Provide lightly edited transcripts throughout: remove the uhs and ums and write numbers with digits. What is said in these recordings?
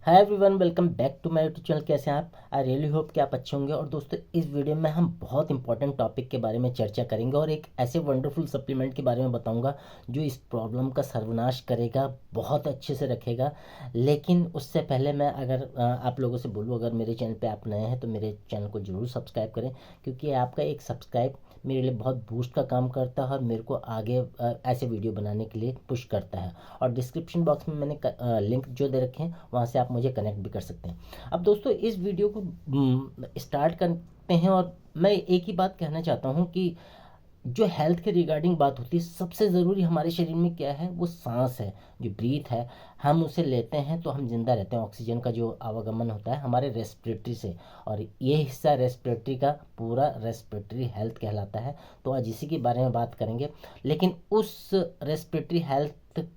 Hi everyone, welcome back to my YouTube channel. कैसे हैं आप? आई रियली होप कि आप अच्छे होंगे। और दोस्तों, इस वीडियो में हम बहुत इंपॉर्टेंट टॉपिक के बारे में चर्चा करेंगे और एक ऐसे वंडरफुल सप्लीमेंट के बारे में बताऊंगा जो इस प्रॉब्लम का सर्वनाश करेगा, बहुत अच्छे से रखेगा। लेकिन उससे पहले मैं अगर आप लोगों से बोलूँ, अगर मेरे चैनल पे आप नए हैं तो मेरे चैनल को ज़रूर सब्सक्राइब करें, क्योंकि आपका एक सब्सक्राइब मेरे लिए बहुत बूस्ट का काम करता है और मेरे को आगे ऐसे वीडियो बनाने के लिए पुश करता है। और डिस्क्रिप्शन बॉक्स में मैंने लिंक जो दे रखे हैं, वहाँ से आप मुझे कनेक्ट भी कर सकते हैं। अब दोस्तों, इस वीडियो को स्टार्ट करते हैं और मैं एक ही बात कहना चाहता हूँ कि जो हेल्थ के रिगार्डिंग बात होती है, सबसे ज़रूरी हमारे शरीर में क्या है? वो सांस है, जो ब्रीथ है। हम उसे लेते हैं तो हम जिंदा रहते हैं। ऑक्सीजन का जो आवागमन होता है हमारे रेस्पिरेटरी से, और ये हिस्सा रेस्पिरेटरी का पूरा रेस्पिरेटरी हेल्थ कहलाता है। तो आज इसी के बारे में बात करेंगे। लेकिन उस रेस्पिरेटरी हेल्थ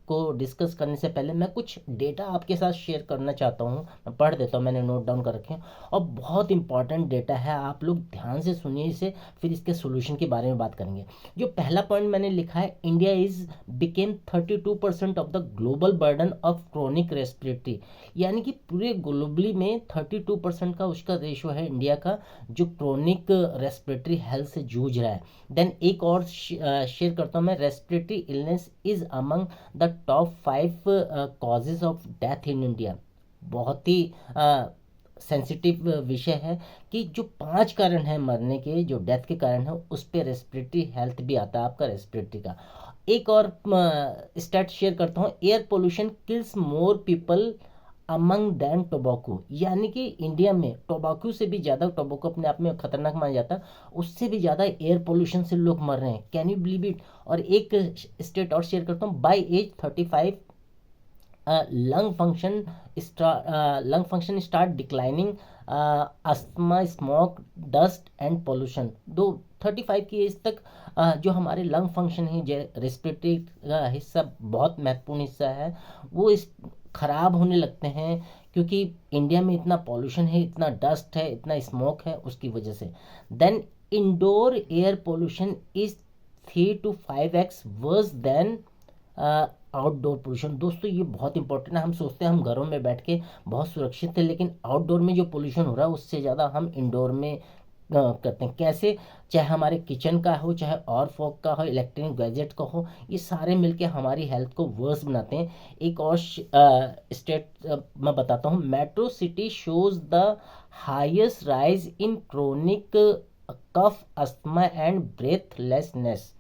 को डिस्कस करने से पहले मैं कुछ डेटा आपके साथ शेयर करना चाहता हूँ। मैं पढ़ देता हूँ, मैंने नोट डाउन कर रखे हैं और बहुत इंपॉर्टेंट डेटा है। आप लोग ध्यान से सुनिए इसे, फिर इसके सोल्यूशन के बारे में बात करेंगे। जो पहला पॉइंट मैंने लिखा है, India is became 32% of the global burden of chronic respiratory. यानी कि पूरे ग्लोबली में 32% का उसका रेशो है इंडिया का, जो क्रोनिक रेस्पिरेटरी हेल्थ से जूझ रहा है। देन एक और शेयर करता हूँ मैं, respiratory illness is among the top 5 causes of death in India. बहुत ही सेंसिटिव विषय है कि जो 5 कारण हैं मरने के, जो डेथ के कारण है, उस पर रेस्पिरेटरी हेल्थ भी आता है, आपका रेस्पिरेटरी का। एक और स्टैट शेयर करता हूँ, air pollution kills more people among than tobacco. यानी कि इंडिया में टोबैको से भी ज़्यादा, टोबैको अपने आप में खतरनाक माना जाता है, उससे भी ज़्यादा एयर पोल्यूशन से लोग मर रहे हैं। Can you believe it? और एक स्टेट और शेयर करता हूँ, by age 35 lung function lung function start declining, asthma, smoke, dust and pollution. दो 35 की एज तक जो हमारे लंग फंक्शन है, जो रेस्पिरेटरी का हिस्सा, बहुत महत्वपूर्ण हिस्सा है, वो इस खराब होने लगते हैं, क्योंकि इंडिया में इतना पॉल्यूशन है, इतना डस्ट है, इतना स्मोक है, उसकी वजह से। Then indoor air pollution is 3 to 5x worse than outdoor pollution. दोस्तों, ये बहुत इंपॉर्टेंट है। हम सोचते हैं हम घरों में बैठ के बहुत सुरक्षित है, लेकिन आउटडोर में जो पोल्यूशन हो रहा है उससे ज़्यादा हम इंडोर में करते हैं। कैसे? चाहे हमारे किचन का हो, चाहे और फॉग का हो, इलेक्ट्रॉनिक गैजेट का हो, ये सारे मिलके हमारी हेल्थ को वर्स बनाते हैं। एक और स्टेट मैं बताता हूँ, metro city shows the highest rise in chronic cough, asthma and breathlessness.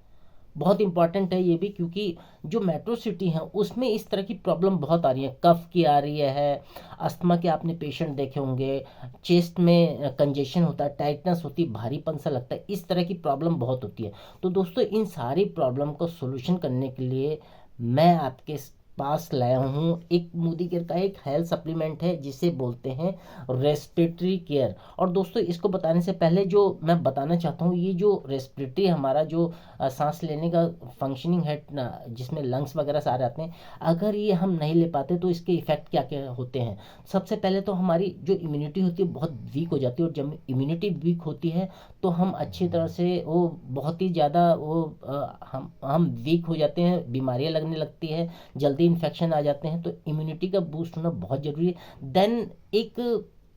बहुत इंपॉर्टेंट है ये भी, क्योंकि जो मेट्रो सिटी है उसमें इस तरह की प्रॉब्लम बहुत आ रही है। कफ की आ रही है, अस्थमा के आपने पेशेंट देखे होंगे, चेस्ट में कंजेशन होता है, टाइटनेस होती है, भारीपन सा लगता है, इस तरह की प्रॉब्लम बहुत होती है। तो दोस्तों, इन सारी प्रॉब्लम को सोल्यूशन करने के लिए मैं आपके पास लाया हूँ एक मोदी केयर का एक हेल्थ सप्लीमेंट है, जिसे बोलते हैं रेस्पिरेटरी केयर। और दोस्तों, इसको बताने से पहले जो मैं बताना चाहता हूँ, ये जो रेस्पिरेटरी हमारा जो सांस लेने का फंक्शनिंग है जिसमें लंग्स वगैरह सारे आते हैं, अगर ये हम नहीं ले पाते तो इसके इफ़ेक्ट क्या क्या होते हैं। सबसे पहले तो हमारी जो इम्यूनिटी होती है बहुत वीक हो जाती है, और जब इम्यूनिटी वीक होती है तो हम अच्छी तरह से वो बहुत ही ज़्यादा वो हम वीक हो जाते हैं, बीमारियाँ लगने लगती है, जल्दी इन्फेक्शन आ जाते हैं। तो इम्यूनिटी का बूस्ट होना बहुत ज़रूरी है। देन एक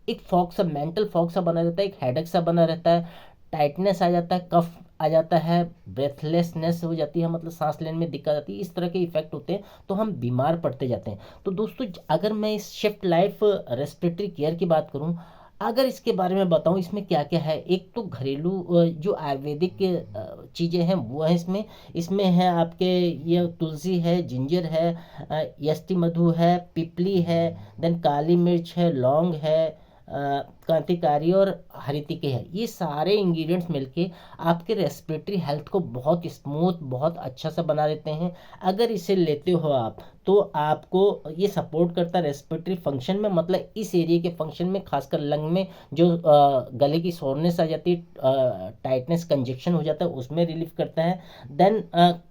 एक फॉग सा, मेंटल फॉग सा बना रहता है, एक हेडेक सा बना रहता है, टाइटनेस आ जाता है, कफ आ जाता है, ब्रेथलेसनेस हो जाती है, मतलब सांस लेने में दिक्कत आती है, इस तरह के इफेक्ट होते हैं, तो हम बीमार पड़ते जाते हैं। तो दोस्तों, अगर मैं इस शिफ्ट लाइफ रेस्पिरेटरी केयर की बात करूं, अगर इसके बारे में बताऊं इसमें क्या क्या है, एक तो घरेलू जो आयुर्वेदिक चीज़ें हैं वो है इसमें। इसमें है आपके, ये तुलसी है, जिंजर है, यष्टि मधु है, पिपली है, देन काली मिर्च है, लौंग है, क्रांतिकारी और हरितिके है। ये सारे इंग्रेडिएंट्स मिलके आपके रेस्पिरेटरी हेल्थ को बहुत स्मूथ, बहुत अच्छा सा बना देते हैं। अगर इसे लेते हो आप तो आपको ये सपोर्ट करता है रेस्पिरेटरी फंक्शन में, मतलब इस एरिया के फंक्शन में, खासकर लंग में जो गले की सोरनेस आ जाती है, टाइटनेस, कंजेक्शन हो जाता है, उसमें रिलीफ करता है। देन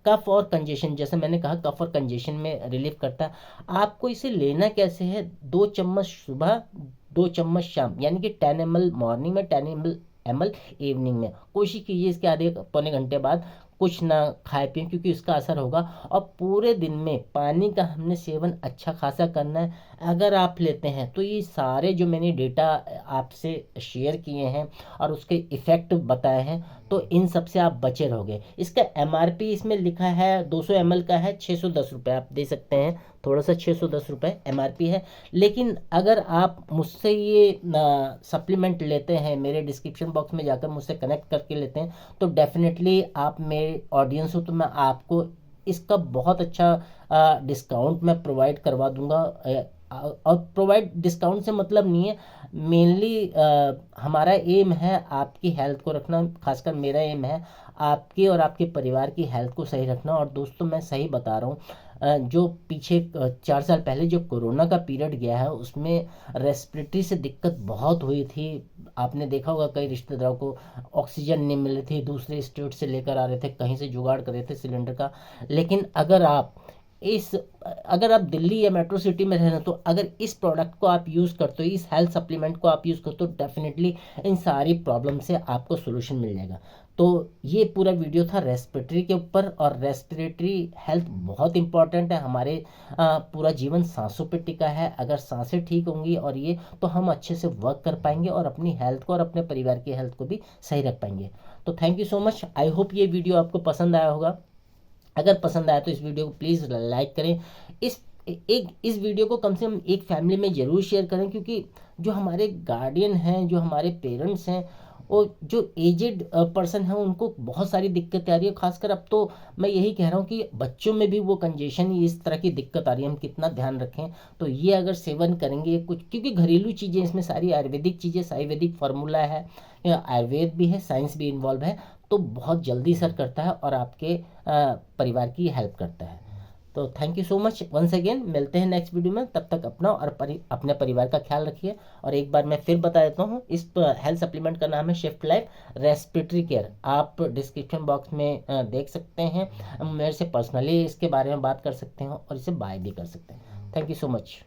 कफ और कंजेशन, जैसे मैंने कहा, कफ और कंजेशन में रिलीफ करता है। आपको इसे लेना कैसे है? 2 चम्मच सुबह, 2 चम्मच शाम, यानी कि 10 ml मॉर्निंग में, 10 ml इवनिंग में। कोशिश कीजिए इसके आधे पौने घंटे बाद कुछ ना खाए पिए, क्योंकि इसका असर होगा। और पूरे दिन में पानी का हमने सेवन अच्छा खासा करना है। अगर आप लेते हैं तो ये सारे जो मैंने डेटा आपसे शेयर किए हैं और उसके इफ़ेक्ट बताए हैं, तो इन सब से आप बचे रहोगे। इसका एमआरपी इसमें लिखा है 200 ml का है 610 रुपये, आप दे सकते हैं थोड़ा सा, 610 रुपये एमआरपी है। लेकिन अगर आप मुझसे ये सप्लीमेंट लेते हैं, मेरे डिस्क्रिप्शन बॉक्स में जाकर मुझसे कनेक्ट करके लेते हैं, तो डेफिनेटली आप मेरे ऑडियंस हो तो मैं आपको इसका बहुत अच्छा डिस्काउंट मैं प्रोवाइड करवा दूंगा। और प्रोवाइड डिस्काउंट से मतलब नहीं है, मेनली हमारा एम है आपकी हेल्थ को रखना, खासकर मेरा एम है आपके और आपके परिवार की हेल्थ को सही रखना। और दोस्तों मैं सही बता रहा हूँ, जो पीछे 4 साल पहले जो कोरोना का पीरियड गया है उसमें रेस्पिरेटरी से दिक्कत बहुत हुई थी। आपने देखा होगा कई रिश्तेदारों को ऑक्सीजन नहीं मिल रही थी, दूसरे स्टेट से लेकर आ रहे थे, कहीं से जुगाड़ कर रहे थे सिलेंडर का। लेकिन अगर आप दिल्ली या मेट्रो सिटी में रह रहे हो, तो अगर इस प्रोडक्ट को आप यूज़ करते हो, इस हेल्थ सप्लीमेंट को आप यूज़ करते हो, तो डेफिनेटली इन सारी प्रॉब्लम से आपको सोल्यूशन मिल जाएगा। तो ये पूरा वीडियो था रेस्पिरेटरी के ऊपर, और रेस्पिरेटरी हेल्थ बहुत इंपॉर्टेंट है। हमारे पूरा जीवन सांसों पे टिका है। अगर सांसें ठीक होंगी और ये, तो हम अच्छे से वर्क कर पाएंगे और अपनी हेल्थ को और अपने परिवार की हेल्थ को भी सही रख पाएंगे। तो thank you so much. I hope ये वीडियो आपको पसंद आया होगा। अगर पसंद आया तो इस वीडियो को प्लीज़ लाइक करें। इस वीडियो को कम से कम एक फैमिली में ज़रूर शेयर करें, क्योंकि जो हमारे गार्डियन हैं, जो हमारे पेरेंट्स हैं, और जो एजेड पर्सन हैं, उनको बहुत सारी दिक्कतें आ रही है। खासकर अब तो मैं यही कह रहा हूँ कि बच्चों में भी वो कंजेशन, इस तरह की दिक्कत आ रही है, हम कितना ध्यान रखें। तो ये अगर सेवन करेंगे कुछ, क्योंकि घरेलू चीज़ें इसमें सारी आयुर्वेदिक चीज़ें, आयुर्वेदिक फार्मूला है, आयुर्वेद भी है, साइंस भी इन्वॉल्व है, तो बहुत जल्दी असर करता है और आपके परिवार की हेल्प करता है। तो thank you so much once again. मिलते हैं नेक्स्ट वीडियो में, तब तक अपना और अपने परिवार का ख्याल रखिए। और एक बार मैं फिर बता देता हूँ, इस हेल्थ सप्लीमेंट का नाम है शिफ्ट लाइफ रेस्पिरेटरी केयर। आप डिस्क्रिप्शन बॉक्स में देख सकते हैं, मेरे से पर्सनली इसके बारे में बात कर सकते हैं और इसे बाय भी कर सकते हैं। Thank you so much.